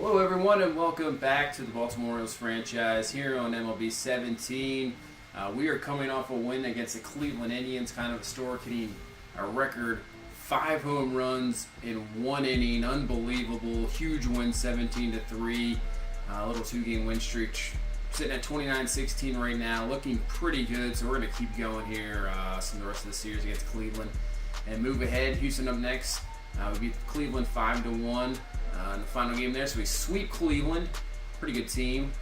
Hello everyone and welcome back to the Baltimore Orioles franchise here on MLB 17. We are coming off a win against the Cleveland Indians, kind of historic, hitting a record 5 home runs in 1 inning. Unbelievable. Huge win, 17-3. A little 2-game win streak. Sitting at 29-16 right now. Looking pretty good, so we're going to keep going here some of the rest of the series against Cleveland. And move ahead. Houston up next. We beat Cleveland 5-1. In the final game there, so we sweep Cleveland, pretty good team.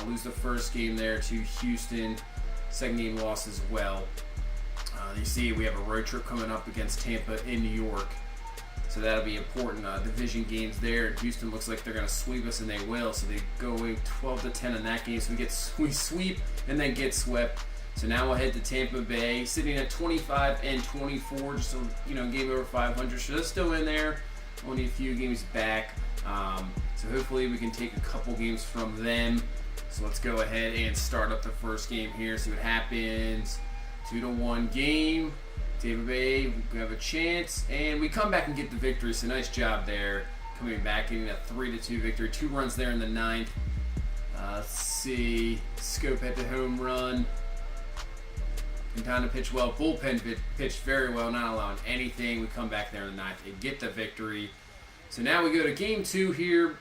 Lose the first game there to Houston, second game loss as well. You see we have a road trip coming up against Tampa in New York, so that'll be important. Division games there, and Houston looks like they're going to sweep us, and they will. So they go away 12-10 in that game. So we sweep and then get swept. So now we'll head to Tampa Bay, sitting at 25-24, just a game over 500. So they're still in there, only a few games back. So hopefully we can take a couple games from them. So let's go ahead and start up the first game here, see what happens. 2-1 game. Tampa Bay, we have a chance, and we come back and get the victory. So nice job there, coming back, getting a 3-2 victory. 2 runs there in the 9th. Let's see. Scope hit the home run. Quintana pitched well. Bullpen pitched very well, not allowing anything. We come back there in the 9th and get the victory. So now we go to game 2 here.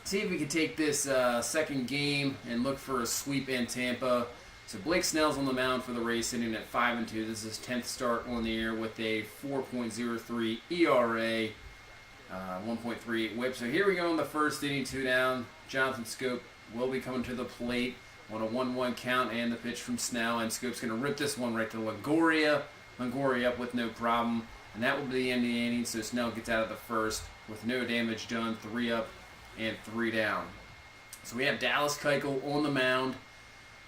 See if we can take this second game and look for a sweep in Tampa. So Blake Snell's on the mound for the Rays, sitting at 5-2. This is his 10th start on the year with a 4.03 ERA, 1.38 WHIP. So here we go in the first inning, 2 down. Jonathan Schoop will be coming to the plate on a 1-1 count, and the pitch from Snell. And Scoop's going to rip this one right to Longoria. Longoria up with no problem. And that will be the end of the inning, so Snell gets out of the first with no damage done, 3 up and 3 down. So we have Dallas Keuchel on the mound.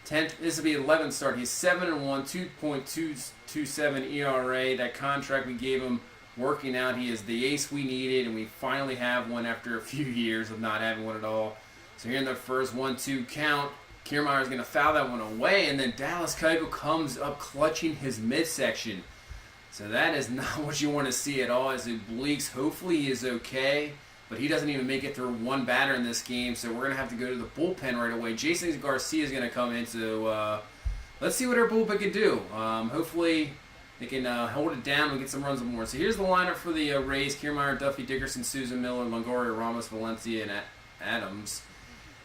This will be 11th start. He's 7-1, 2.227 ERA. That contract we gave him working out. He is the ace we needed, and we finally have one after a few years of not having one at all. So here in the first 1-2 count, Kiermaier is going to foul that one away, and then Dallas Keuchel comes up clutching his midsection. So that is not what you want to see at all as it bleaks. Hopefully he is okay, but he doesn't even make it through one batter in this game, so we're going to have to go to the bullpen right away. Jason Garcia is going to come in, so let's see what our bullpen can do. Hopefully they can hold it down and get some runs more. So here's the lineup for the Rays. Kiermaier, Duffy, Dickerson, Souza, Miller, Longoria, Ramos, Valencia, and Adams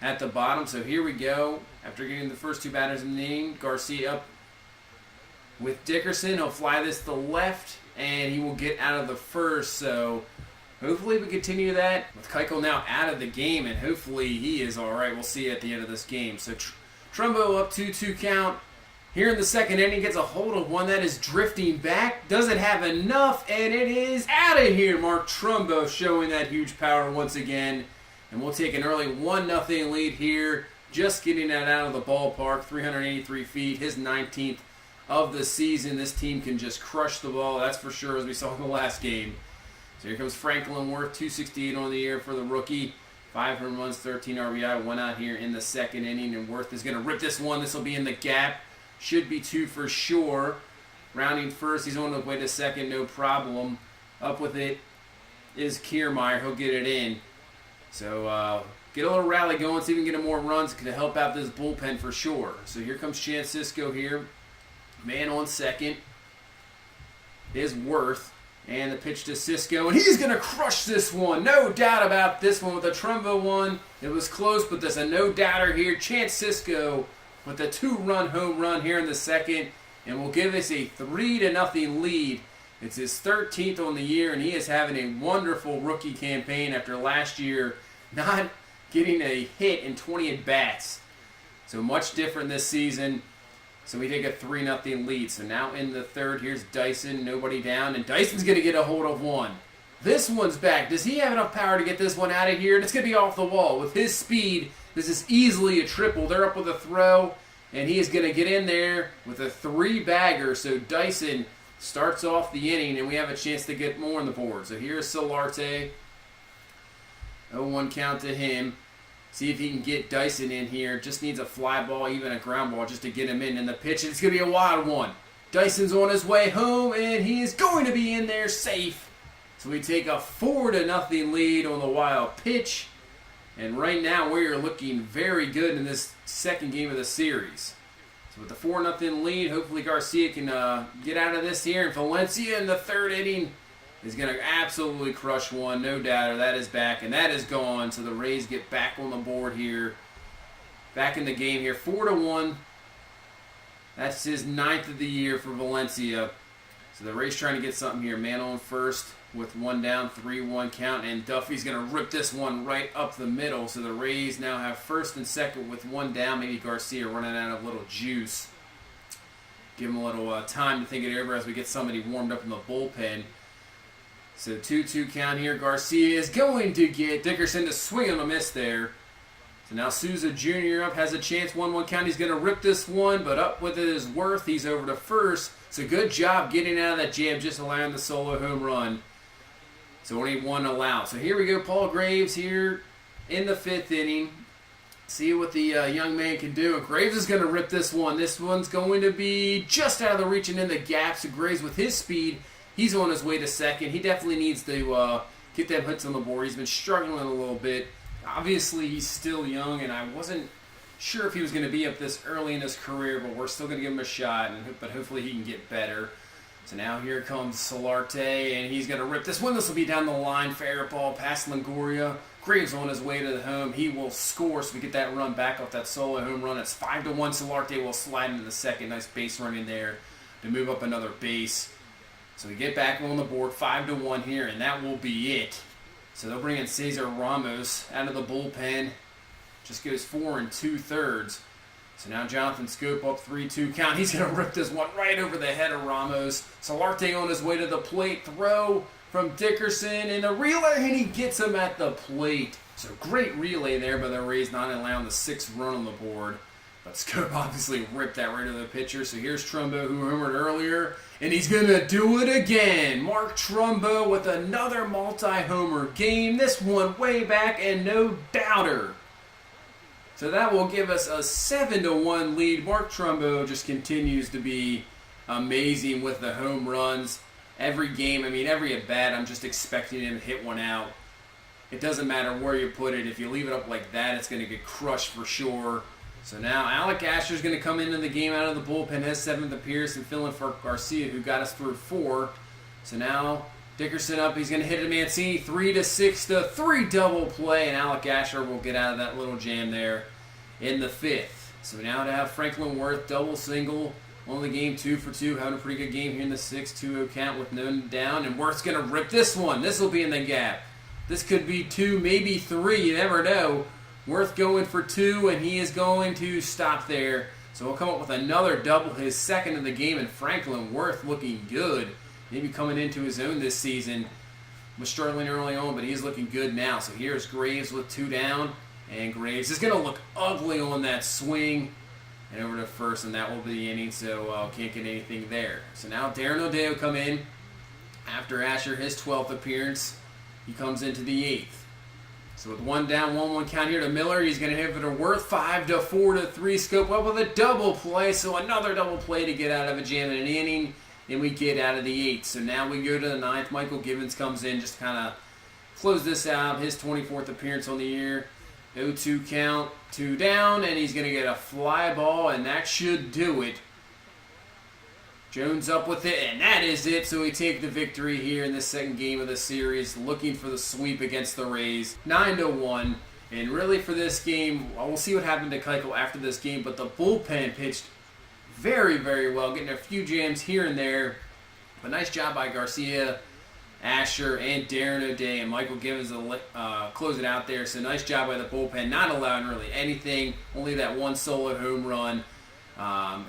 at the bottom. So here we go. After getting the first 2 batters in the inning, Garcia up with Dickerson. He'll fly this to the left, and he will get out of the first. So hopefully we continue that with Keuchel now out of the game, and hopefully he is all right. We'll see at the end of this game. So Trumbo up 2-2 count. Here in the second inning, gets a hold of one that is drifting back. Doesn't have enough, and it is out of here. Mark Trumbo showing that huge power once again. And we'll take an early 1-0 lead here. Just getting that out of the ballpark, 383 feet, his 19th of the season. This team can just crush the ball, that's for sure, as we saw in the last game. So here comes Franklin Worth, 268 on the year for the rookie. 5 home runs, 13 RBI, 1 out here in the second inning, and Worth is going to rip this one. This will be in the gap. Should be 2 for sure. Rounding first, he's on the way to second, no problem. Up with it is Kiermaier. He'll get it in. So get a little rally going, see if we can get more runs to help out this bullpen for sure. So here comes SISCO here. Man on second is Worth, and the pitch to Sisco, and he's going to crush this one. No doubt about this one with the Trumbo one. It was close, but there's a no-doubter here. Sisco with a 2-run home run here in the second, and will give us a 3-0 lead. It's his 13th on the year, and he is having a wonderful rookie campaign after last year not getting a hit in 20 at-bats. So much different this season. So we take a 3-0 lead. So now in the third, here's Dyson, nobody down, and Dyson's going to get a hold of one. This one's back. Does he have enough power to get this one out of here? And it's going to be off the wall. With his speed, this is easily a triple. They're up with a throw, and he is going to get in there with a 3-bagger. So Dyson starts off the inning, and we have a chance to get more on the board. So here's Solarte. 0-1 count to him. See if he can get Dyson in here. Just needs a fly ball, even a ground ball, just to get him in. And the pitch, it's going to be a wild one. Dyson's on his way home, and he is going to be in there safe. So we take a 4-0 lead on the wild pitch. And right now we are looking very good in this second game of the series. So with the 4-0 lead, hopefully Garcia can get out of this here. And Valencia in the third inning is going to absolutely crush one, no doubt. That is back, and that is gone. So the Rays get back on the board here. Back in the game here, 4-1. That's his 9th of the year for Valencia. So the Rays trying to get something here. Man on first with one down, 3-1 count. And Duffy's going to rip this one right up the middle. So the Rays now have first and second with one down. Maybe Garcia running out of a little juice. Give him a little time to think it over as we get somebody warmed up in the bullpen. So 2-2 count here. Garcia is going to get Dickerson to swing and a miss there. So now Souza Jr. up, has a chance, 1-1 count. He's going to rip this one, but up with it is Worth. He's over to first. So good job getting out of that jam, just allowing the solo home run. So only one allowed. So here we go, Paul Graves here in the 5th inning. See what the young man can do. And Graves is going to rip this one. This one's going to be just out of the reach and in the gap. So Graves with his speed, he's on his way to second. He definitely needs to get them hits on the board. He's been struggling a little bit. Obviously, he's still young, and I wasn't sure if he was going to be up this early in his career, but we're still going to give him a shot, but hopefully he can get better. So now here comes Solarte, and he's going to rip this one. This will be down the line, fair ball past Longoria. Graves on his way to the home. He will score, so we get that run back off that solo home run. It's 5-1. Solarte will slide into the second. Nice base run in there to move up another base. So we get back on the board, 5-1 here, and that will be it. So they'll bring in Cesar Ramos out of the bullpen. Just goes 4 2/3. So now Jonathan Scope up 3-2 count. He's going to rip this one right over the head of Ramos. Solarte on his way to the plate. Throw from Dickerson in the relay, and he gets him at the plate. So great relay there by the Rays, not allowing the 6th run on the board. But Scope obviously ripped that right to the pitcher. So here's Trumbo, who homered earlier, and he's going to do it again. Mark Trumbo with another multi-homer game. This one way back, and no doubter. So that will give us a 7-1 lead. Mark Trumbo just continues to be amazing with the home runs. Every game, I mean, every at-bat, I'm just expecting him to hit one out. It doesn't matter where you put it. If you leave it up like that, it's going to get crushed for sure. So now Alec Asher's going to come into the game out of the bullpen, his 7th appearance, and fill in for Garcia, who got us through 4. So now Dickerson up. He's going to hit it to Mancini, 3-6-3 double play, and Alec Asher will get out of that little jam there in the 5th. So now to have Franklin Worth double single on the game, 2 for 2, having a pretty good game here in the 6th, 2-0 count with no down, and Worth's going to rip this one. This will be in the gap. This could be 2, maybe 3. You never know. Worth going for 2, and he is going to stop there. So we'll come up with another double, his 2nd of the game, and Franklin Worth looking good. Maybe coming into his own this season. Was struggling early on, but he's looking good now. So here's Graves with 2 down, and Graves is going to look ugly on that swing. And over to first, and that will be the inning, so can't get anything there. So now Darren O'Day will come in after Asher, his 12th appearance. He comes into the 8th. So with 1 down, 1-1 count here to Miller. He's going to hit for the Worth, 5-4-3. Scope up with a double play. So another double play to get out of a jam in an inning. And we get out of the 8th. So now we go to the 9th. Michael Givens comes in just to kind of close this out. His 24th appearance on the year. 0-2 count, 2 down. And he's going to get a fly ball. And that should do it. Jones up with it, and that is it. So we take the victory here in the second game of the series, looking for the sweep against the Rays, 9-1. And really for this game, we'll see what happened to Keuchel after this game, but the bullpen pitched very, very well, getting a few jams here and there. But nice job by Garcia, Asher, and Darren O'Day, and Michael Givens to close it out there. So nice job by the bullpen, not allowing really anything, only that one solo home run.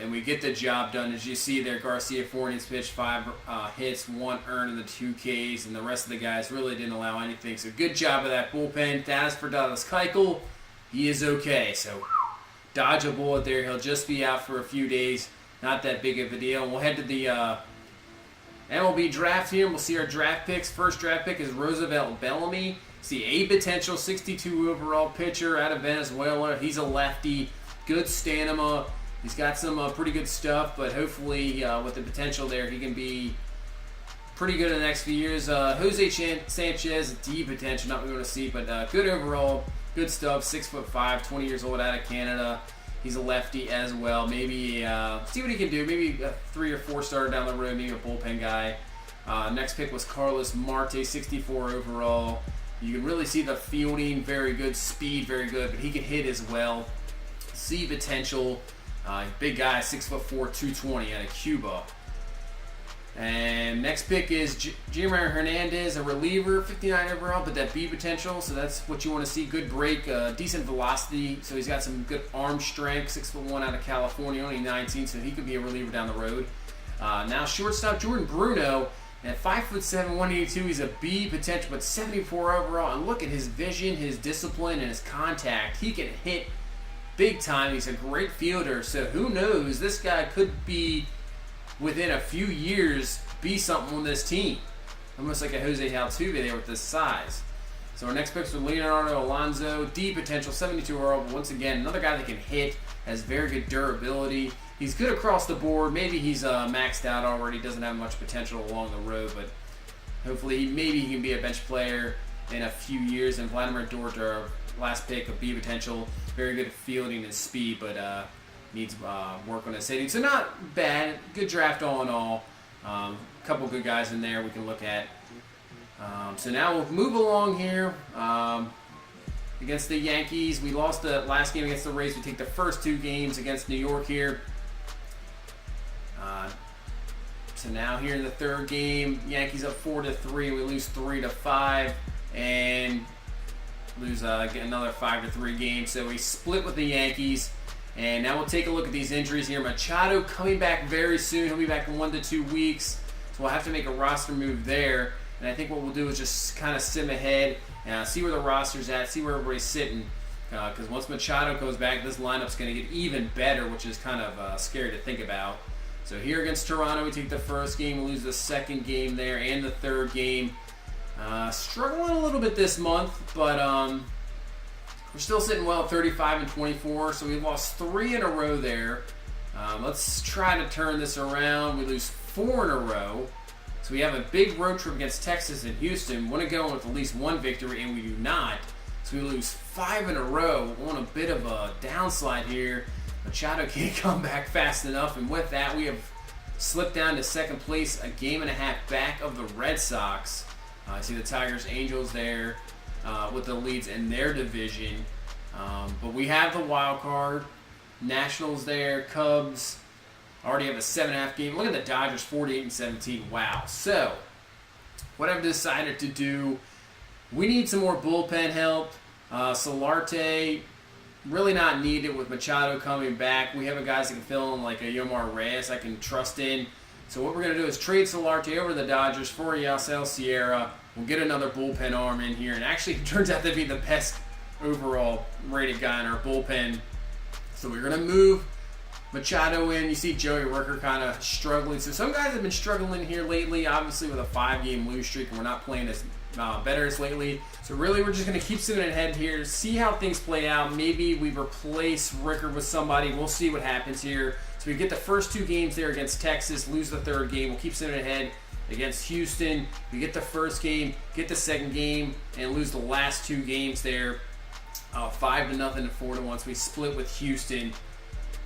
And we get the job done. As you see there, Garcia 4 innings pitched, 5 hits, 1 earned, and the 2 Ks, and the rest of the guys really didn't allow anything. So good job of that bullpen. As for Dallas Keuchel, he is okay. So dodge a bullet there. He'll just be out for a few days. Not that big of a deal. And we'll head to the MLB draft here, and we'll see our draft picks. First draft pick is Roosevelt Bellamy. See, a potential 62 overall pitcher out of Venezuela. He's a lefty, good stamina. He's got some pretty good stuff, but hopefully with the potential there, he can be pretty good in the next few years. Jose Sanchez, D potential, not what we want to see, but good overall. Good stuff. 6'5", 20 years old, out of Canada. He's a lefty as well. Maybe see what he can do. Maybe a 3 or 4 starter down the road. Maybe a bullpen guy. Next pick was Carlos Marte, 64 overall. You can really see the fielding, very good. Speed, very good. But he can hit as well. See potential. Big guy, 6'4", 220 out of Cuba. And next pick is Jeremy Hernandez, a reliever, 59 overall, but that B potential, so that's what you want to see. Good break, decent velocity, so he's got some good arm strength, 6'1" out of California, only 19, so he could be a reliever down the road. Now shortstop Jordan Bruno, at 5'7", 182, he's a B potential, but 74 overall, and look at his vision, his discipline, and his contact. He can hit big time. He's a great fielder, so who knows, this guy could be, within a few years, be something on this team. Almost like a Jose Altuve there with this size. So our next picks are Leonardo Alonso, D potential, 72 overall, but once again, another guy that can hit, has very good durability. He's good across the board. Maybe he's maxed out already, doesn't have much potential along the road, but hopefully maybe he can be a bench player in a few years. And Vladimir Dort, our last pick, of B potential, very good at fielding and speed, but needs work on his hitting. So not bad. Good draft all in all. A couple good guys in there we can look at. So now we'll move along here. Against the Yankees, we lost the last game against the Rays. We take the first 2 games against New York here. So now here in the third game, Yankees up 4-3. We lose 3-5 and lose another 5-3 game. So we split with the Yankees. And now we'll take a look at these injuries here. Machado coming back very soon. He'll be back in 1 to 2 weeks. So we'll have to make a roster move there. And I think what we'll do is just kind of sim ahead and see where the roster's at, see where everybody's sitting. Because once Machado goes back, this lineup's going to get even better, which is kind of scary to think about. So here against Toronto, we take the first game, we lose the second game there, and the third game. Struggling a little bit this month, but we're still sitting well at 35-24, so we lost 3 in a row there. Let's try to turn this around. We lose 4 in a row. So we have a big road trip against Texas and Houston. We want to go with at least 1 victory, and we do not. So we lose 5 in a row. We're on a bit of a downslide here. Machado can't come back fast enough, and with that, we have slipped down to second place, a game and a half back of the Red Sox. I see the Tigers, Angels there with the leads in their division. But we have the wild card. Nationals there, Cubs already have a 7.5 game. Look at the Dodgers, 48-17. Wow. So what I've decided to do, we need some more bullpen help. Solarte, really not needed with Machado coming back. We have a guys that can fill in like a Yomar Reyes I can trust in. So what we're going to do is trade Solarte over to the Dodgers for Yasel Sierra. We'll get another bullpen arm in here. And actually, it turns out to be the best overall rated guy in our bullpen. So we're going to move Machado in. You see Joey Ricker kind of struggling. So some guys have been struggling here lately, obviously with a 5-game lose streak, and we're not playing as better as lately. So really, we're just going to keep sitting ahead here, see how things play out. Maybe we replace Ricker with somebody. We'll see what happens here. So we get the first 2 games there against Texas, lose the third game. We'll keep sitting ahead against Houston. We get the first game, get the second game, and lose the last 2 games there. 5-0 and 4-1. So we split with Houston.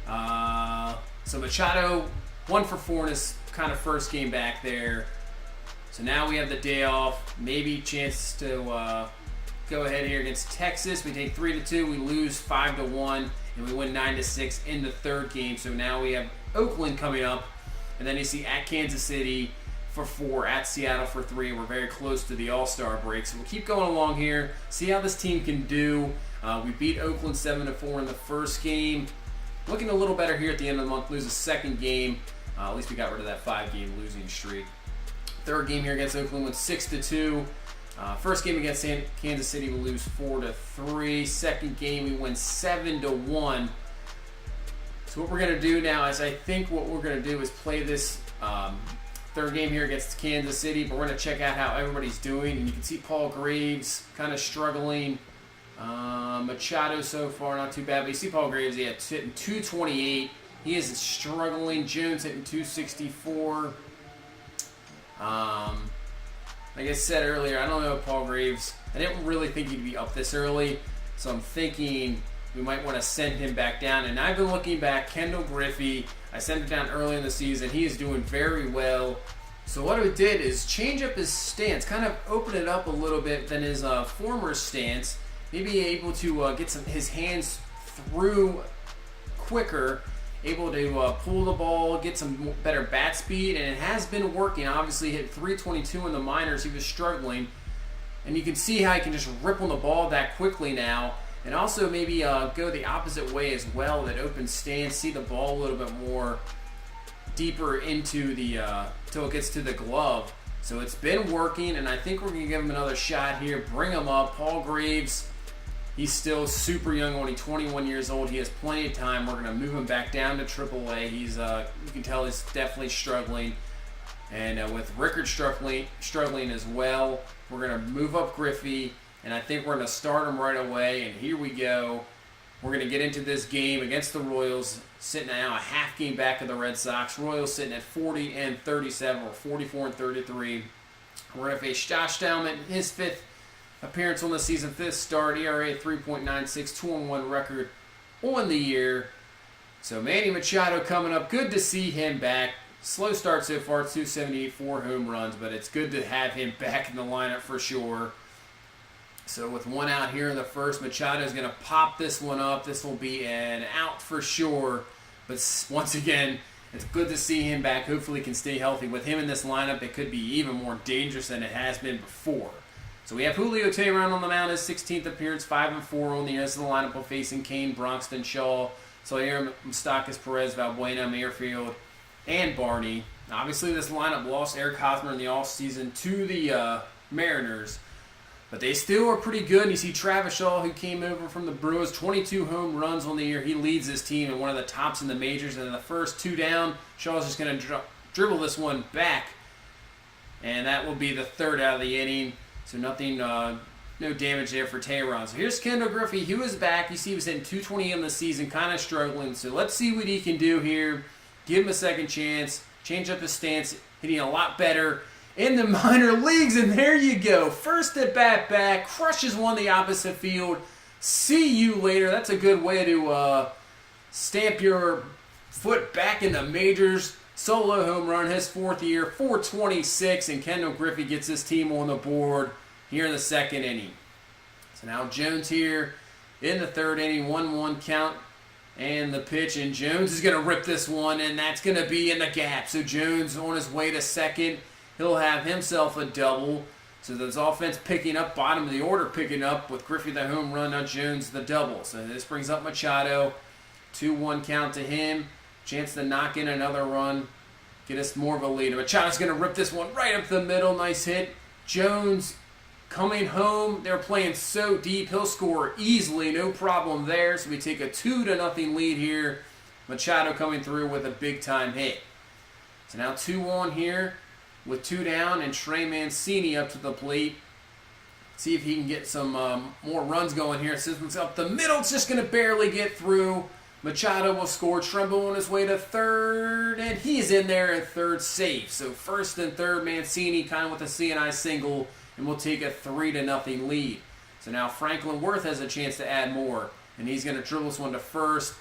So Machado 1 for 4 in his kind of first game back there. So now we have the day off, maybe chance to go ahead here against Texas. We take 3-2, we lose 5-1, and we win 9-6 in the third game. So now we have Oakland coming up, and then you see at Kansas City for 4, at Seattle for 3. We're very close to the All-Star break, so we'll keep going along here, see how this team can do. We beat Oakland 7-4 in the first game. Looking a little better here at the end of the month. Lose the second game. At least we got rid of that 5-game losing streak. Third game here against Oakland went 6-2. First game against Kansas City, we lose 4-3. Second game, we win 7-1. So what we're going to do now is, I think what we're going to do is play this third game here against Kansas City, but we're going to check out how everybody's doing. And you can see Paul Graves kind of struggling. Machado so far not too bad, but you see Paul Graves, he had hitting 228. He is struggling. Jones hitting 264. Like I said earlier, I don't know if Paul Graves, I didn't really think he'd be up this early. So I'm thinking we might want to send him back down. And I've been looking back, Kendall Griffey, I sent him down early in the season. He is doing very well. So what I did is change up his stance, kind of open it up a little bit than his former stance. Maybe able to get his hands through quicker, able to pull the ball, get some better bat speed, and it has been working. Obviously hit 322 in the minors. He was struggling. And you can see how he can just rip on the ball that quickly now. And also maybe go the opposite way as well, that open stance, see the ball a little bit more deeper into the, till it gets to the glove. So it's been working, and I think we're going to give him another shot here, bring him up. Paul Graves, he's still super young, only 21 years old. He has plenty of time. We're going to move him back down to AAA. He's, you can tell he's definitely struggling. And with Rickard struggling as well, we're going to move up Griffey, and I think we're going to start him right away. And here we go. We're going to get into this game against the Royals, sitting now a half game back of the Red Sox. Royals sitting at 40-37 or 44-33. We're going to face Josh Stallman, his 5th appearance on the season, 5th start, ERA 3.96, 2-1 record on the year. So Manny Machado coming up. Good to see him back. Slow start so far, 278, 4 home runs, but it's good to have him back in the lineup for sure. So with one out here in the first, Machado is going to pop this one up. This will be an out for sure. But once again, it's good to see him back. Hopefully he can stay healthy. With him in this lineup, it could be even more dangerous than it has been before. So we have Julio Teheran on the mound, his 16th appearance, 5-4 on the rest of the lineup, facing Kane, Bronxton, Shaw, Salier, Moustakas, Perez, Valbuena, Mayerfield, and Barney. Obviously, this lineup lost Eric Hosmer in the offseason to the Mariners. But they still are pretty good. And you see Travis Shaw, who came over from the Brewers, 22 home runs on the year. He leads his team and one of the tops in the majors. And in the first 2 down, Shaw's just going to dribble this one back. And that will be the 3rd out of the inning. So nothing, no damage there for Teheran. So here's Kendall Griffey. He was back. You see he was hitting 220 in the season, kind of struggling. So let's see what he can do here. Give him a second chance. Change up his stance. Hitting a lot better in the minor leagues, and there you go. First at bat back, crushes one the opposite field. See you later. That's a good way to stamp your foot back in the majors. Solo home run, his 4th year, 426, and Kendall Griffey gets his team on the board here in the 2nd inning. So now Jones here in the 3rd inning, 1-1 count. And the pitch, and Jones is going to rip this one, and that's going to be in the gap. So Jones on his way to 2nd. He'll have himself a double. So this offense picking up, bottom of the order picking up with Griffey the home run, now Jones the double. So this brings up Machado. 2-1 count to him. Chance to knock in another run. Get us more of a lead. Machado's going to rip this one right up the middle. Nice hit. Jones coming home. They're playing so deep. He'll score easily. No problem there. So we take a 2-0 lead here. Machado coming through with a big-time hit. So now 2-1 here with 2 down, and Trey Mancini up to the plate. See if he can get some more runs going here. Sisman's up the middle. It's just going to barely get through. Machado will score. Trumbo on his way to 3rd, and he's in there at 3rd safe. So 1st and 3rd, Mancini kind of with a CNI single, and we'll take a 3-0 lead. So now Franklin Worth has a chance to add more, and he's going to dribble this one to 1st.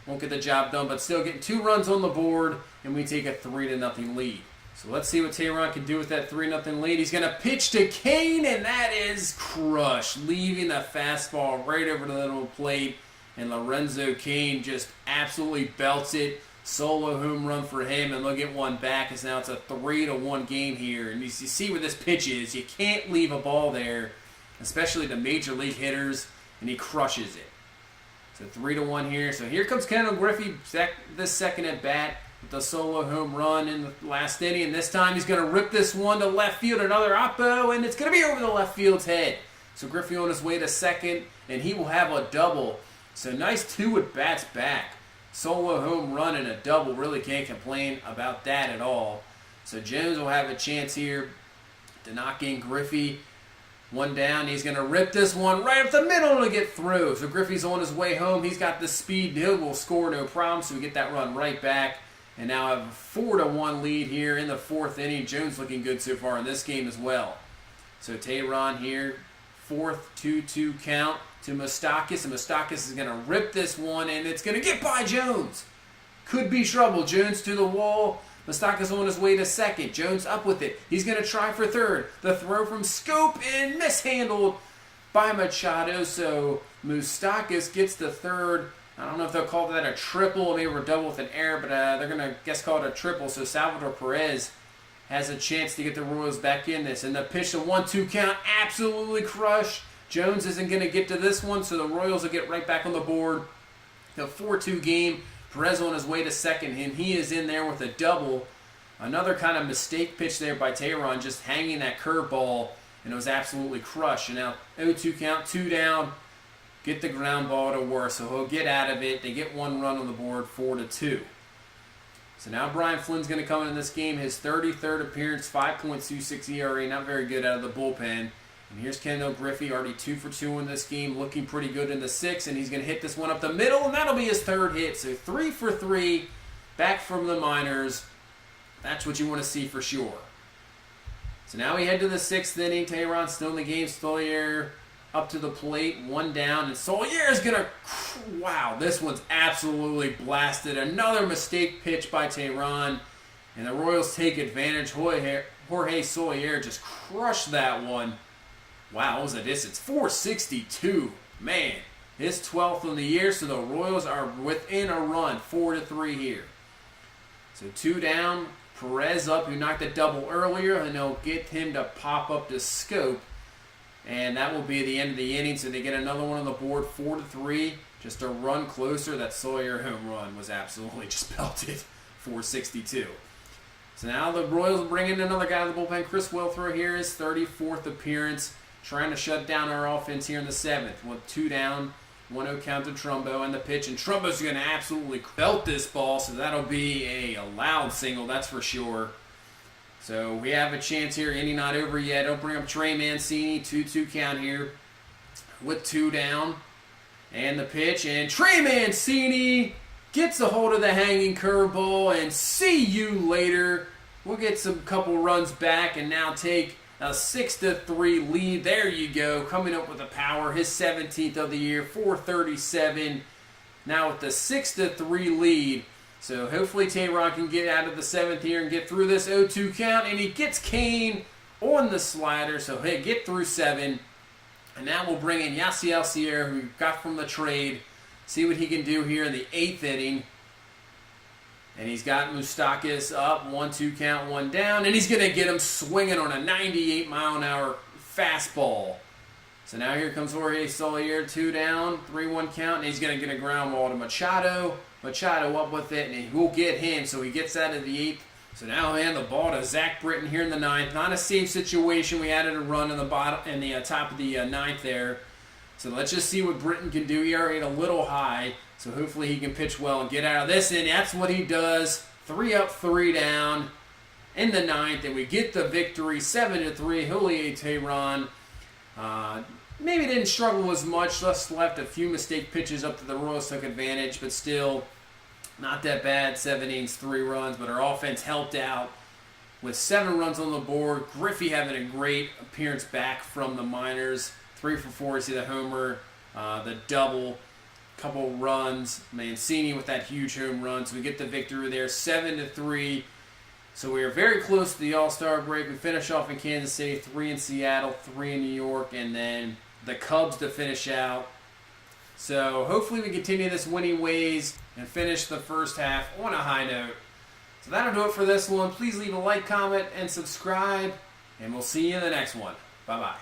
Won't get the job done, but still getting 2 runs on the board, and we take a 3-0 lead. So let's see what Teheran can do with that 3-0 lead. He's going to pitch to Kane, and that is crushed, leaving the fastball right over the little plate. And Lorenzo Kane just absolutely belts it. Solo home run for him, and they'll get one back as now it's a 3-1 game here. And you see where this pitch is. You can't leave a ball there, especially the major league hitters, and he crushes it. So 3-1 here. So here comes Kendall Griffey, this 2nd at bat with the solo home run in the last inning. And this time he's going to rip this one to left field, another oppo, and it's going to be over the left field's head. So Griffey on his way to 2nd, and he will have a double. So nice 2 at bats back. Solo home run and a double. Really can't complain about that at all. So Jones will have a chance here to knock in Griffey. 1 down. He's going to rip this one right up the middle to get through. So Griffey's on his way home. He's got the speed. He will score no problem. So we get that run right back. And now have a 4-1 lead here in the 4th inning. Jones looking good so far in this game as well. So Teheran here. 4th 2-2 count. to Moustakas, and Moustakas is going to rip this one, and it's going to get by Jones. Could be trouble. Jones to the wall. Moustakas on his way to second. Jones up with it. He's going to try for third. The throw from Scope and mishandled by Machado. So Moustakas gets the third. I don't know if they'll call that a triple. Maybe we're double with an error, but they're going to call it a triple. So Salvador Perez has a chance to get the Royals back in this. And the pitch, the 1-2 count, absolutely crushed. Jones isn't going to get to this one, so the Royals will get right back on the board. The 4-2 game. Perez on his way to second, and he is in there with a double. Another kind of mistake pitch there by Tehran, just hanging that curveball, and it was absolutely crushed. And now 0-2 count, 2 down, get the ground ball to work, so he'll get out of it. They get 1 run on the board, 4-2. So now Brian Flynn's going to come in this game, his 33rd appearance, 5.26 ERA, not very good out of the bullpen. And here's Kendall Griffey, already 2 for 2 in this game, looking pretty good in the 6th, and he's going to hit this one up the middle, and that'll be his 3rd hit. So 3 for 3, back from the minors. That's what you want to see for sure. So now we head to the 6th inning. Tehran still in the game. Solier up to the plate, 1 down, and Solier is going to, wow, this one's absolutely blasted. Another mistake pitch by Tehran, and the Royals take advantage. Jorge Solier just crushed that one. Wow, what was the distance? 462. Man, his 12th on the year, so the Royals are within a run, 4-3 here. So 2 down, Perez up, who knocked a double earlier, and they'll get him to pop up to Scope. And that will be the end of the inning, so they get another one on the board, 4-3. Just a run closer. That Sawyer home run was absolutely just pelted, 462. So now the Royals bring in another guy to the bullpen. Chris Wilthrow here, his 34th appearance. Trying to shut down our offense here in the 7th. 2 down, 1-0 count to Trumbo, and the pitch. And Trumbo's going to absolutely belt this ball, so that'll be a loud single, that's for sure. So we have a chance here. Inning not over yet. Don't bring up Trey Mancini. 2-2 count here with 2 down. And the pitch. And Trey Mancini gets a hold of the hanging curveball. And see you later. We'll get some couple runs back and now take a 6-3 lead. There you go. Coming up with a power. His 17th of the year. 437. Now with the 6-3 lead. So hopefully Tehran can get out of the 7th here and get through this 0-2 count. And he gets Kane on the slider. So he'll get through 7. And now we'll bring in Yasiel Sierra, who we got from the trade. See what he can do here in the 8th inning. And he's got Moustakas up, 1-2 count, 1 down. And he's going to get him swinging on a 98-mile-an-hour fastball. So now here comes Jorge Solier, 2 down, 3-1 count. And he's going to get a ground ball to Machado. Machado up with it, and he will get him. So he gets out of the 8th. So now he'll hand the ball to Zach Britton here in the 9th. Not a safe situation. We added a run in the bottom, in the top of the 9th there. So let's just see what Britton can do. ERA a little high. So hopefully he can pitch well and get out of this. And that's what he does. 3 up, 3 down in the 9th. And we get the victory, 7-3. Jorge Tehran maybe didn't struggle as much. Just left a few mistake pitches up to the Royals. Took advantage. But still, not that bad. 7 innings, 3 runs. But our offense helped out with 7 runs on the board. Griffey having a great appearance back from the minors. 3 for 4. You see the homer, the double. Couple runs. Mancini with that huge home run. So we get the victory there, 7-3. So we are very close to the All-Star break. We finish off in Kansas City, 3 in Seattle, 3 in New York, and then the Cubs to finish out. So hopefully we continue this winning ways and finish the first half on a high note. So that'll do it for this one. Please leave a like, comment, and subscribe, and we'll see you in the next one. Bye-bye.